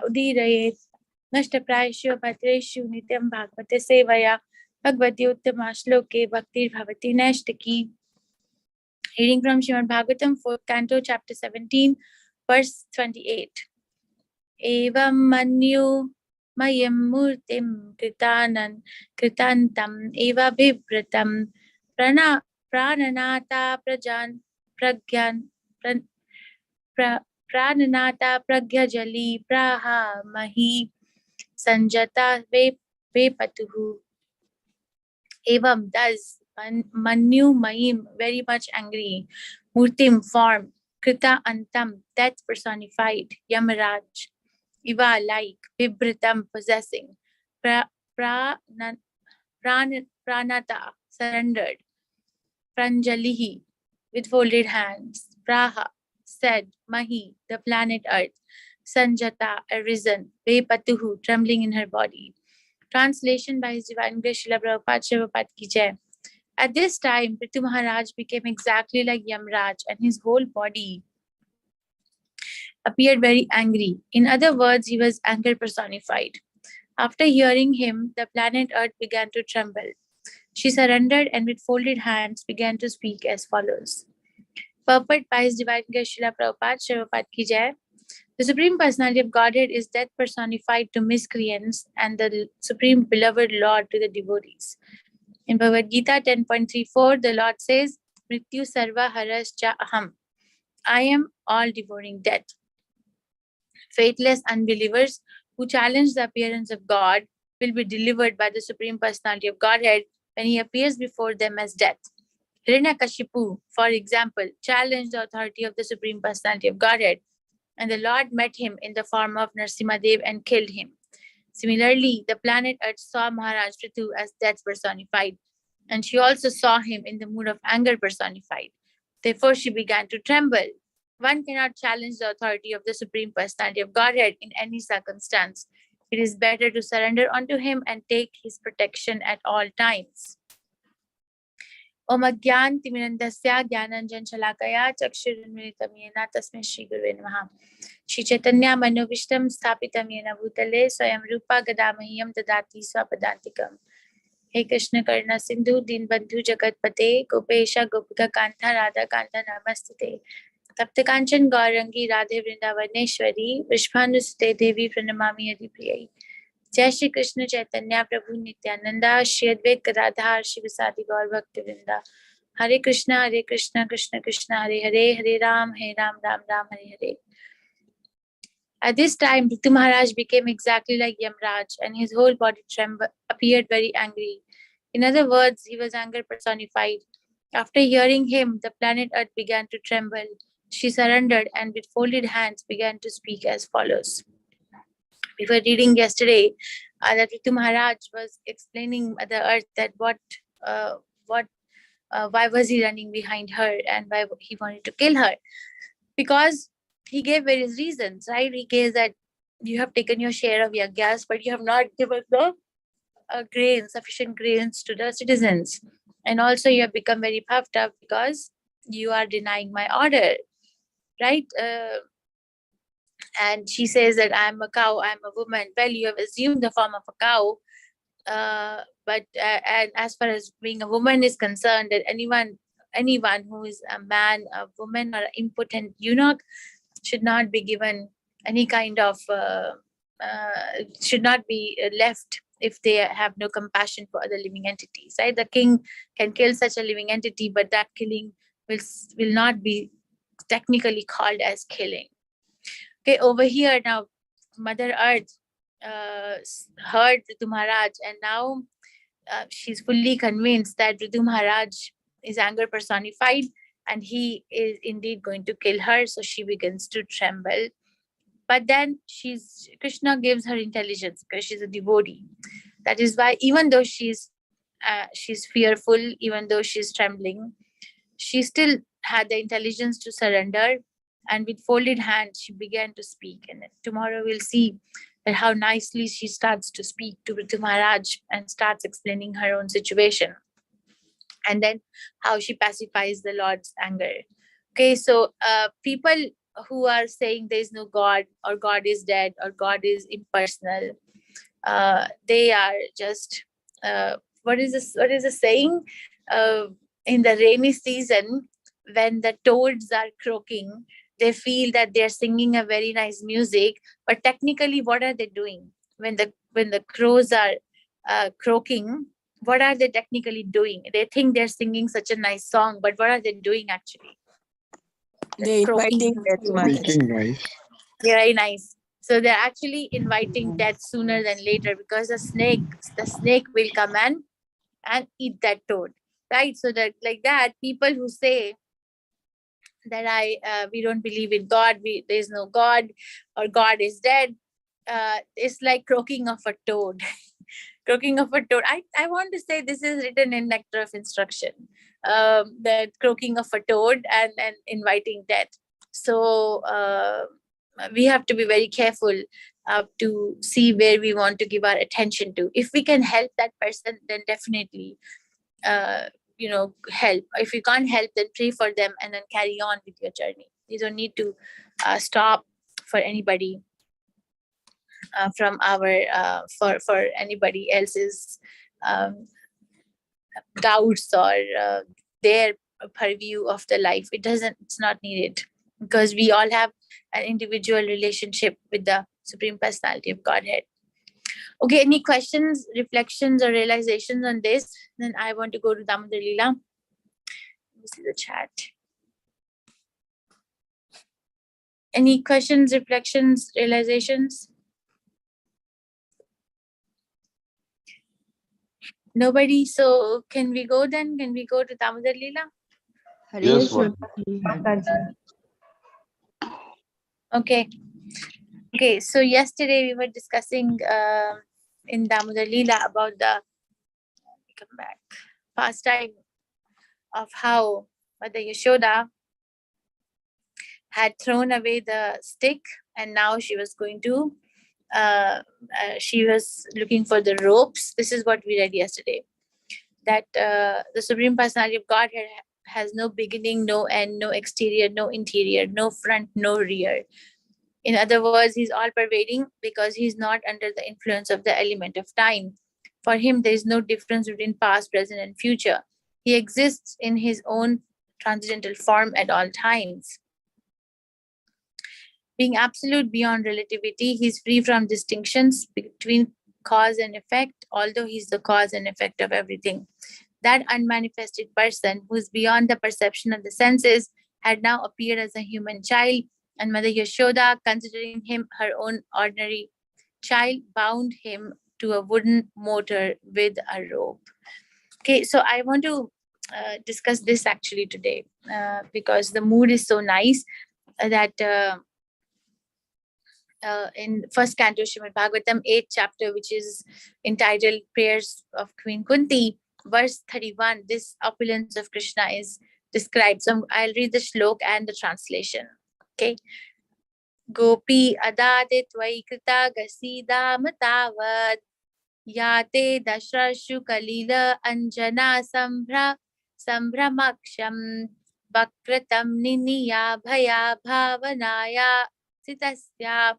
udirayet nashtaprayeshu bhadreshu nityam bhagavate sevaya bhagavati uttama shloke bhaktir bhavati nashtaki. Reading from Srimad Bhagavatam, 4th Canto, Chapter 17, verse 28. Evam manyu mayam murtim kritantam eva vivratam prananata prananata pragyajali praha mahi sanjata vepatuhu. Evam, thus, Manu Mahim, very much angry, Murtim, form, Krita Antam, death personified, Yamaraj, Iva, like, Vibritam, possessing, Pranata, surrendered, Pranjalihi, with folded hands, Praha, said, Mahi, the planet Earth, Sanjata, arisen, Vepatuhu, trembling in her body. Translation by His Divine Grace Srila Prabhupada Ki Jai. At this time, Prithu Maharaj became exactly like Yamraj, and his whole body appeared very angry. In other words, he was anger personified. After hearing him, the planet Earth began to tremble. She surrendered and with folded hands began to speak as follows. Purport by His Divine Grace Srila Prabhupada Ki Jai. The Supreme Personality of Godhead is death personified to miscreants and the Supreme Beloved Lord to the devotees. In Bhagavad Gita 10.34, the Lord says, Mrityu sarva haras cha aham. I am all devouring death. Faithless unbelievers who challenge the appearance of God will be delivered by the Supreme Personality of Godhead when He appears before them as death. Hiranyakashipu, for example, challenged the authority of the Supreme Personality of Godhead, and the Lord met him in the form of Narsimadev and killed him. Similarly, the planet Earth saw Maharaj Prithu as death personified, and she also saw him in the mood of anger personified. Therefore, she began to tremble. One cannot challenge the authority of the Supreme Personality of Godhead in any circumstance. It is better to surrender unto Him and take His protection at all times. Om Agyan Timirandasya Gyananjan Shalakaya Chakshurunmilitam Yena Tasmai Shri Gurave Namaha. Shri Chaitanya Manovishtam Sthapitam Yena Bhutale Swayam Rupa Gadamahiyam Dadati Swapadantikam. Hey Krishna Karna Sindhu Dinbandhu Jagatpate Gopesha Gopika Kantha Radha Kantha Namastate Tapta Kanchan Gaurangi Radhe Vrindavaneshwari Vishbhanusate Devi Pranamami Adi Priyai. Jai Shri Krishna Chaitanya Prabhu Nityananda Shri Advait Gadadhar Shri Visadi Gaur Bhakti Vrinda. Hare Krishna Krishna Krishna Hare Hare Hare Ram Ram Ram Hare Hare. At this time, Prithu Maharaj became exactly like Yamraj, and his whole body appeared very angry. In other words, he was anger personified. After hearing him, the planet Earth began to tremble. She surrendered and with folded hands began to speak as follows. We were reading yesterday that Prithu Maharaj was explaining the Earth that why was he running behind her and why he wanted to kill her. Because he gave various reasons, right? He gave that you have taken your share of yagyas, but you have not given the sufficient grains to the citizens. And also you have become very puffed up because you are denying my order, right? And she says that I'm a cow, I'm a woman. Well, you have assumed the form of a cow. But and as far as being a woman is concerned, that anyone who is a man, a woman, or an impotent eunuch should not be given any kind of should not be left if they have no compassion for other living entities, right? The king can kill such a living entity, but that killing will not be technically called as killing. Okay, over here now, Mother Earth heard Prithu Maharaj, and now she's fully convinced that Prithu Maharaj is anger personified and he is indeed going to kill her. So she begins to tremble. But then Krishna gives her intelligence because she's a devotee. That is why even though she's fearful, even though she's trembling, she still had the intelligence to surrender. And with folded hands, she began to speak. And tomorrow we'll see that how nicely she starts to speak to Prithu Maharaj and starts explaining her own situation. And then how she pacifies the Lord's anger. Okay, so people who are saying there is no God, or God is dead, or God is impersonal. They are just what is this? What is the saying? Uh, in the rainy season, when the toads are croaking, they feel that they are singing a very nice music, but technically, what are they doing? When the crows are croaking, what are they technically doing? They think they're singing such a nice song, but what are they doing actually? They're inviting death, Mataji. Making rice. Very nice. So they're actually inviting death sooner than later, because the snake will come and eat that toad, right? So that, like that, people who say that we don't believe in God, there's no God, or God is dead, it's like croaking of a toad. Croaking of a toad. I want to say this is written in Nectar of Instruction, that croaking of a toad and inviting death. So we have to be very careful to see where we want to give our attention to. If we can help that person, then definitely uh, help. If you can't help, then pray for them and then carry on with your journey. You don't need to stop for anybody, from our for anybody else's um, doubts, or their purview of the life. It's not needed, because we all have an individual relationship with the Supreme Personality of Godhead. Okay, any questions, reflections, or realizations on this? Then I want to go to Damodar Leela. Let me see the chat. Any questions, reflections, realizations? Nobody. So can we go then? Can we go to Damodar Leela? Yes, Okay. Okay. So yesterday we were discussing in Damodar Leela about the pastime of how Mother Yashoda had thrown away the stick, and now she was going to she was looking for the ropes. This is what we read yesterday, that the Supreme Personality of Godhead has no beginning, no end, no exterior, no interior, no front, no rear. In other words, he's all pervading, because he's not under the influence of the element of time. For him, there is no difference between past, present, and future. He exists in his own transcendental form at all times. Being absolute beyond relativity, he's free from distinctions between cause and effect, although he's the cause and effect of everything. That unmanifested person, who is beyond the perception of the senses, had now appeared as a human child, and Mother Yashoda, considering him her own ordinary child, bound him to a wooden motor with a rope. Okay, so I want to discuss this actually today, because the mood is so nice that in first canto Srimad Bhagavatam, 8th chapter, which is entitled Prayers of Queen Kunti, verse 31, this opulence of Krishna is described. So I'll read the shlok and the translation. Okay. Gopi adadit vaikrita gasida matavad yate dashrashu kalila anjana sambhramaksham vakratam niniya bhaya bhavanaya sitasya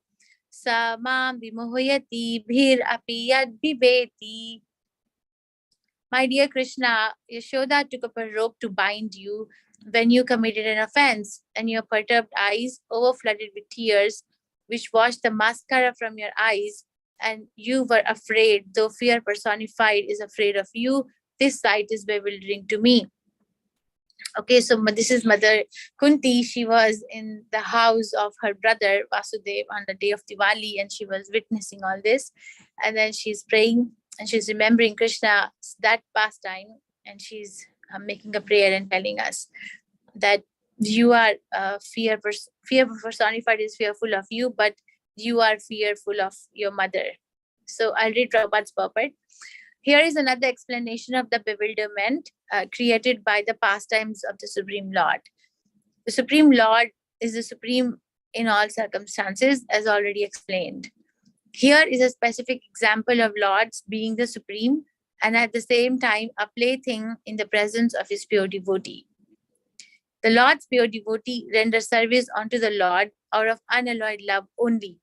samam vimohyati bhir api yad bibeti. My dear Krishna, Yashoda took up a rope to bind you when you committed an offense, and your perturbed eyes, overflooded with tears, which washed the mascara from your eyes, and you were afraid, though fear personified is afraid of you. This sight is bewildering to me. Okay, so this is Mother Kunti. She was in the house of her brother Vasudev on the day of Diwali, and she was witnessing all this. And then she's praying and she's remembering Krishna, that pastime, and she's making a prayer and telling us that you are fear personified is fearful of you, but you are fearful of your mother. So I'll read Prabhupada's purport. Here is another explanation of the bewilderment created by the pastimes of the Supreme Lord. The Supreme Lord is the supreme in all circumstances, as already explained. Here is a specific example of Lord's being the supreme and at the same time a plaything in the presence of his pure devotee. The Lord's pure devotee renders service unto the Lord out of unalloyed love only.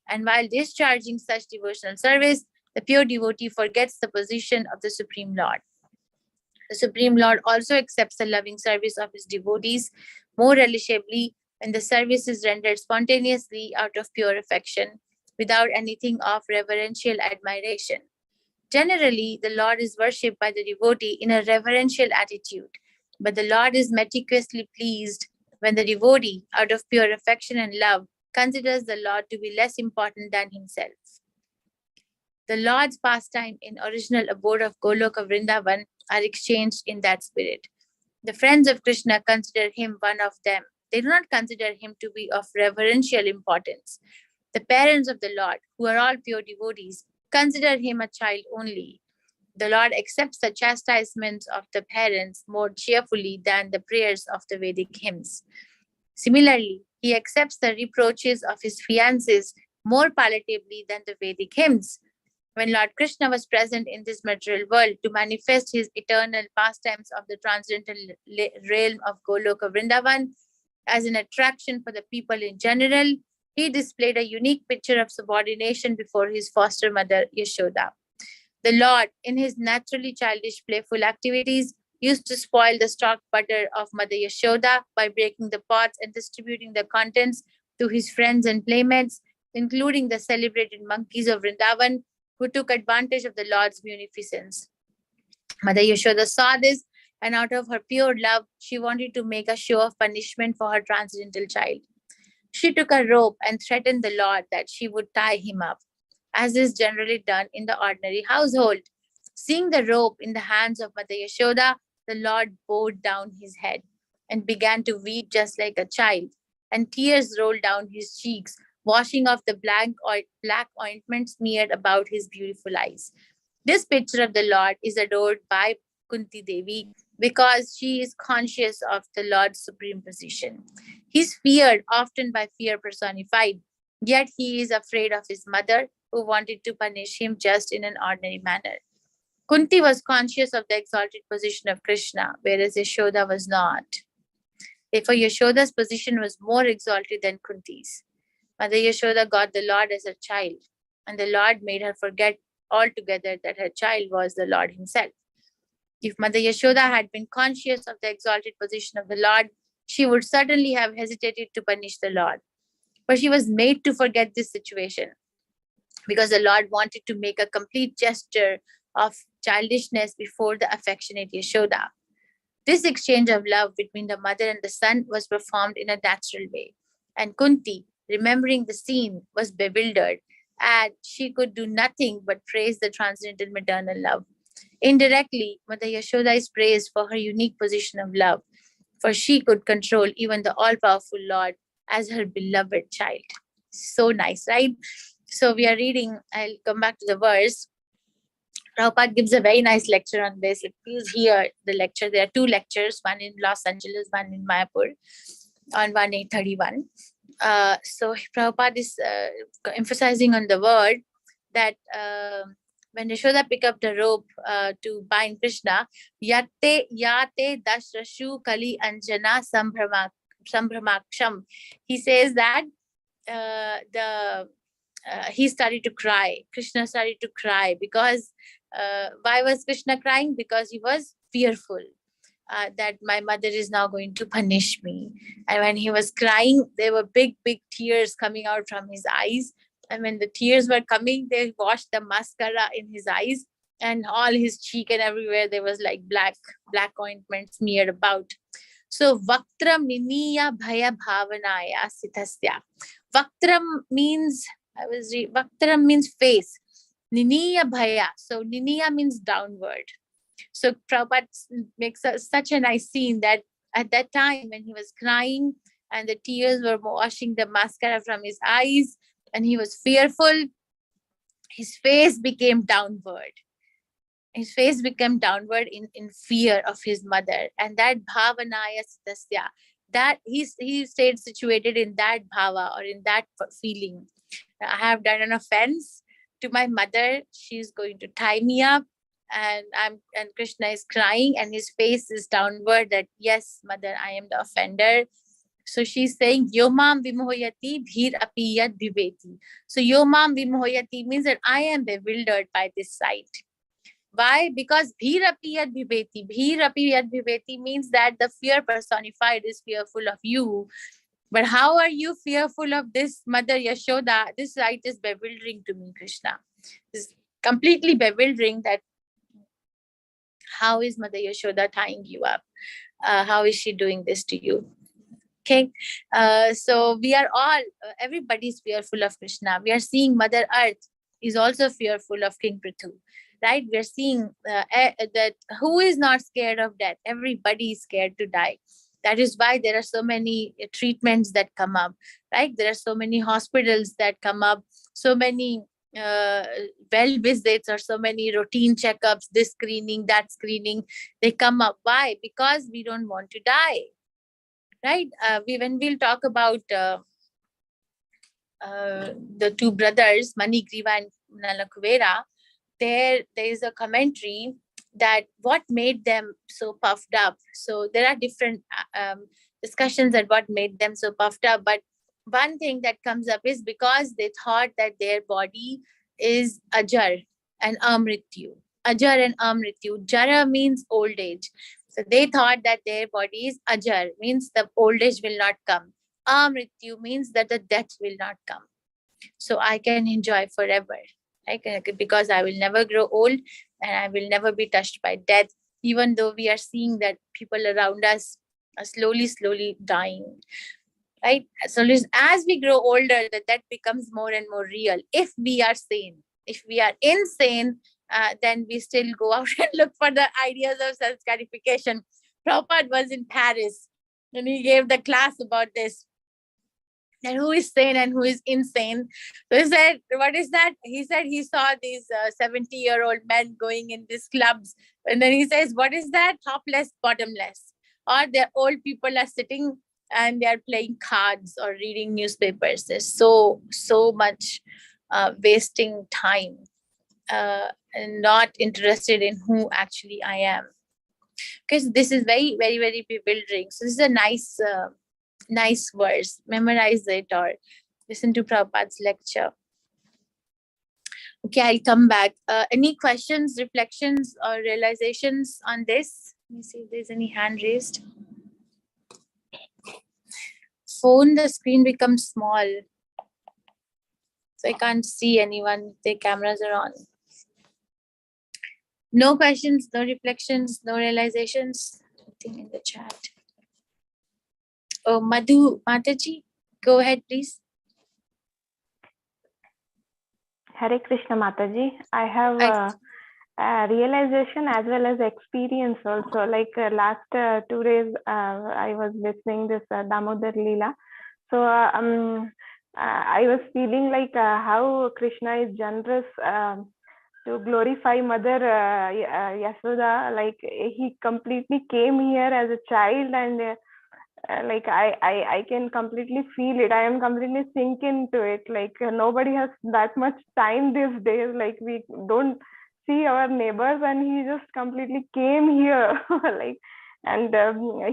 And while discharging such devotional service, the pure devotee forgets the position of the Supreme Lord. The Supreme Lord also accepts the loving service of his devotees more relishably when the service is rendered spontaneously out of pure affection, without anything of reverential admiration. Generally, the Lord is worshipped by the devotee in a reverential attitude, but the Lord is meticulously pleased when the devotee, out of pure affection and love, considers the Lord to be less important than himself. The Lord's pastime in original abode of Goloka Vrindavan are exchanged in that spirit. The friends of Krishna consider him one of them. They do not consider him to be of reverential importance. The parents of the Lord, who are all pure devotees, consider him a child only. The Lord accepts the chastisements of the parents more cheerfully than the prayers of the Vedic hymns. Similarly, he accepts the reproaches of his fiancés more palatably than the Vedic hymns. When Lord Krishna was present in this material world to manifest his eternal pastimes of the transcendental realm of Goloka Vrindavan as an attraction for the people in general, he displayed a unique picture of subordination before his foster mother Yashoda. The Lord, in his naturally childish, playful activities, used to spoil the stock butter of Mother Yashoda by breaking the pots and distributing the contents to his friends and playmates, including the celebrated monkeys of Vrindavan, who took advantage of the Lord's munificence. Mother Yashoda saw this, and out of her pure love, she wanted to make a show of punishment for her transcendental child. She took a rope and threatened the Lord that she would tie him up, as is generally done in the ordinary household. Seeing the rope in the hands of Mother Yashoda, the Lord bowed down his head and began to weep just like a child, and tears rolled down his cheeks, washing off the black ointment smeared about his beautiful eyes. This picture of the Lord is adored by Kunti Devi because she is conscious of the Lord's supreme position. He is feared often by fear personified, yet he is afraid of his mother, who wanted to punish him just in an ordinary manner. Kunti was conscious of the exalted position of Krishna, whereas Yashoda was not. Therefore, Yashoda's position was more exalted than Kunti's. Mother Yashoda got the Lord as a child, and the Lord made her forget altogether that her child was the Lord himself. If Mother Yashoda had been conscious of the exalted position of the Lord, she would certainly have hesitated to punish the Lord. But she was made to forget this situation because the Lord wanted to make a complete gesture of childishness before the affectionate Yashoda. This exchange of love between the mother and the son was performed in a natural way, and Kunti, remembering the scene, was bewildered, and she could do nothing but praise the transcendental maternal love. Indirectly, Mother Yashoda is praised for her unique position of love, for she could control even the all-powerful Lord as her beloved child. So nice, right? So we are reading, I'll come back to the verse. Prabhupada gives a very nice lecture on this. Please hear the lecture. There are two lectures, one in Los Angeles, one in Mayapur, on 1831. So Prabhupada is emphasizing on the word that when Yashoda picked up the rope to bind Krishna, yate dashrashu kali anjana sambhramaksham. He says that he started to cry. Krishna started to cry because why was Krishna crying? Because he was fearful that my mother is now going to punish me. And when he was crying, there were big tears coming out from his eyes. And when the tears were coming, they washed the mascara in his eyes, and all his cheek and everywhere there was like black ointment smeared about. So Vaktram Niniya Bhaya Bhavanaya Sitasya. Vaktram means Vaktram means face. Niniya Bhaya. So Niniya means downward. So Prabhupada makes such a nice scene that at that time when he was crying and the tears were washing the mascara from his eyes and he was fearful, his face became downward. His face became downward in fear of his mother. And that bhavanaya sitasya, that he stayed situated in that bhava or in that feeling. I have done an offense to my mother. She's going to tie me up. And Krishna is crying and his face is downward, that yes, mother, I am the offender. So she's saying Yomam Vimohoyati Bhir Apiyat Viveti. So Yomam Vimohoyati means that I am bewildered by this sight. Why? Because Bhir Apiyat Viveti. Bhir Apiyat Viveti means that the fear personified is fearful of you. But how are you fearful of this Mother Yashoda? This sight is bewildering to me, Krishna. It's completely bewildering that how is Mother Yashoda tying you up? How is she doing this to you? Okay, so we are all, everybody's fearful of Krishna. We are seeing Mother Earth is also fearful of King Prithu, right? We are seeing that who is not scared of death? Everybody is scared to die. That is why there are so many treatments that come up, right? There are so many hospitals that come up, so many well visits or so many routine checkups, this screening, that screening, they come up. Why? Because we don't want to die, right? We'll talk about the two brothers, Manigriva and Nalakuvera. There is a commentary that what made them so puffed up. So there are different discussions at what made them so puffed up. But one thing that comes up is because they thought that their body is ajar and amrityu. Ajar and amrityu. Jara means old age. So they thought that their body is ajar, means the old age will not come. Amrityu means that the death will not come. So I can enjoy forever, right? Because I will never grow old and I will never be touched by death, even though we are seeing that people around us are slowly dying, right? So as we grow older, that becomes more and more real. If we are sane, if we are insane, then we still go out and look for the ideas of self-gratification. Prabhupada was in Paris and he gave the class about this, and who is sane and who is insane. So he said, what is that? He said he saw these 70-year-old men going in these clubs. And then he says, what is that? Topless, bottomless. Or the old people are sitting and they are playing cards or reading newspapers. There's so much wasting time and not interested in who actually I am. Because this is very, very, very bewildering. So this is a nice verse. Memorize it or listen to Prabhupada's lecture. Okay, I'll come back. Any questions, reflections, or realizations on this? Let me see if there's any hand raised. Phone, the screen becomes small. So I can't see anyone. Their cameras are on. No questions, no reflections, no realizations. Nothing in the chat. Oh, Madhu Mataji, go ahead, please. Hare Krishna Mataji. I have a realization as well as experience also. Like last 2 days, I was listening this Damodar Leela. So I was feeling like how Krishna is generous to glorify Mother Yashoda. Like he completely came here as a child and like I can completely feel it. I am completely sink into it. Like nobody has that much time these days. Like we don't see our neighbors, and he just completely came here, like, and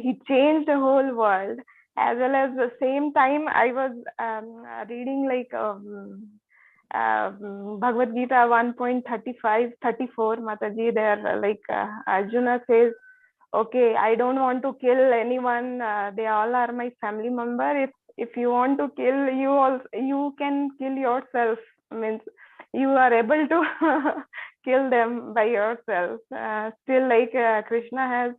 he changed the whole world. As well as the same time, I was reading like Bhagavad Gita 1.35, 34, Mataji. There, like Arjuna says, okay, I don't want to kill anyone. They all are my family member. If you want to kill, you can kill yourself. Means you are able to kill them by yourself. Still, like Krishna has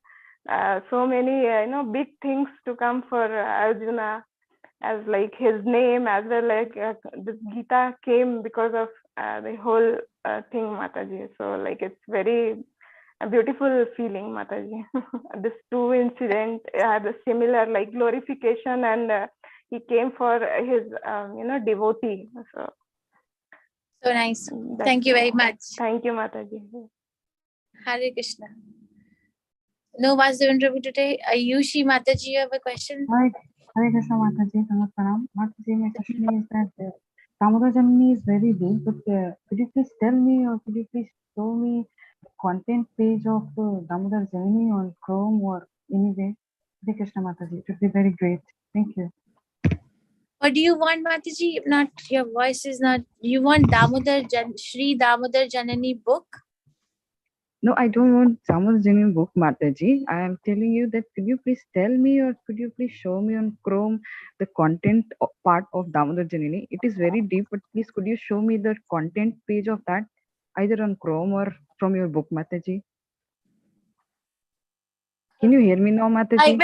so many big things to come for Arjuna, as like his name, as well like this Gita came because of the whole thing, Mataji. So like it's very a beautiful feeling, Mataji. This two incident had a similar like glorification, and he came for his devotee. So nice. Thank you very much. Thank you, Mataji. Hare Krishna. No Vasudevan Prabhu today. Ayushi Mataji, you have a question? Hi, Hare Krishna Mataji. Mataji, my question is that Damodar Jamni is very big, but could you please tell me or could you please show me content page of Damodar Janani on Chrome or anyway. Hare Krishna Mataji. It would be very great. Thank you. What do you want, Mataji? If not, your voice is not. You want Sri Damodar Janani book? No, I don't want Damodar Janani book, Mataji. I am telling you that could you please tell me or could you please show me on Chrome the content part of Damodar Janani? It is very deep, but please could you show me the content page of that either on Chrome or from your book, Mataji? Can you hear me now, Mataji?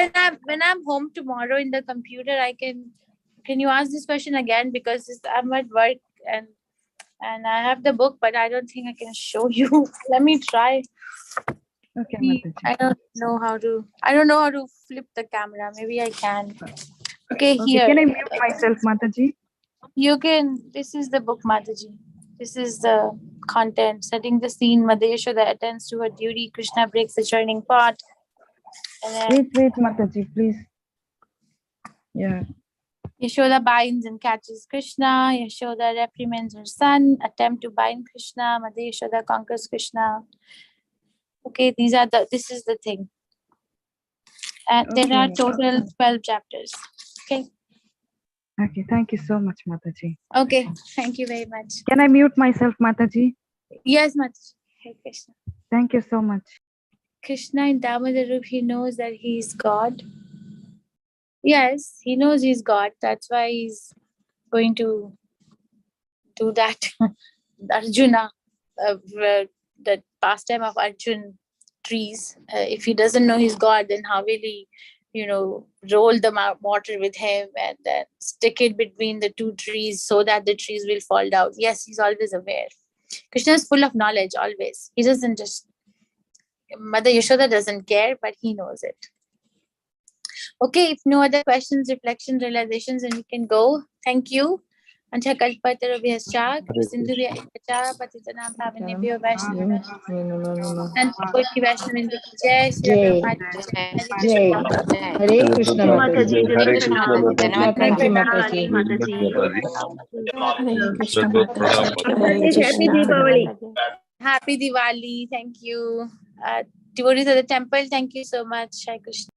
When I'm home tomorrow in the computer, I can. Can you ask this question again, because I'm at work and I have the book, but I don't think I can show you. Let me try. Okay, Mataji. I don't know how to flip the camera. Maybe I can. Okay, here. Can I mute myself, Mataji? You can. This is the book, Mataji. This is the content. Setting the scene. Mother Yashoda attends to her duty. Krishna breaks the churning pot. Wait, Mataji, please. Yeah. Yashoda binds and catches Krishna. Yashoda reprimands her son. Attempt to bind Krishna. Mother Yashoda conquers Krishna. Okay, this is the thing. And there are total 12 chapters. Okay. Okay, thank you so much, Mataji. Okay, thank you very much. Can I mute myself, Mataji? Yes, Mataji. Hey, Krishna. Thank you so much. Krishna in Damodar Rup, he knows that he is God. Yes, he knows he's God. That's why he's going to do that. Arjuna, the pastime of Arjun trees. If he doesn't know he's God, then how will he, roll the mortar with him and then stick it between the two trees so that the trees will fall down? Yes, he's always aware. Krishna is full of knowledge, always. He doesn't just... Mother Yashoda doesn't care, but he knows it. Okay, if no other questions, reflections, realizations, then we can go. Thank you. Ancha kalpatara vyascha, sindhurya ikacha, patitanam pavanebhyo vaishnava. And Koti Vaishnav Jai, Shri Hare Krishna Mataji. Hare Krishna Mataji. Thank you, Mataji. Hare Krishna Mataji, happy Deepavali. Happy Diwali. Thank you. Devotees of the temple, thank you so much. Hare Krishna.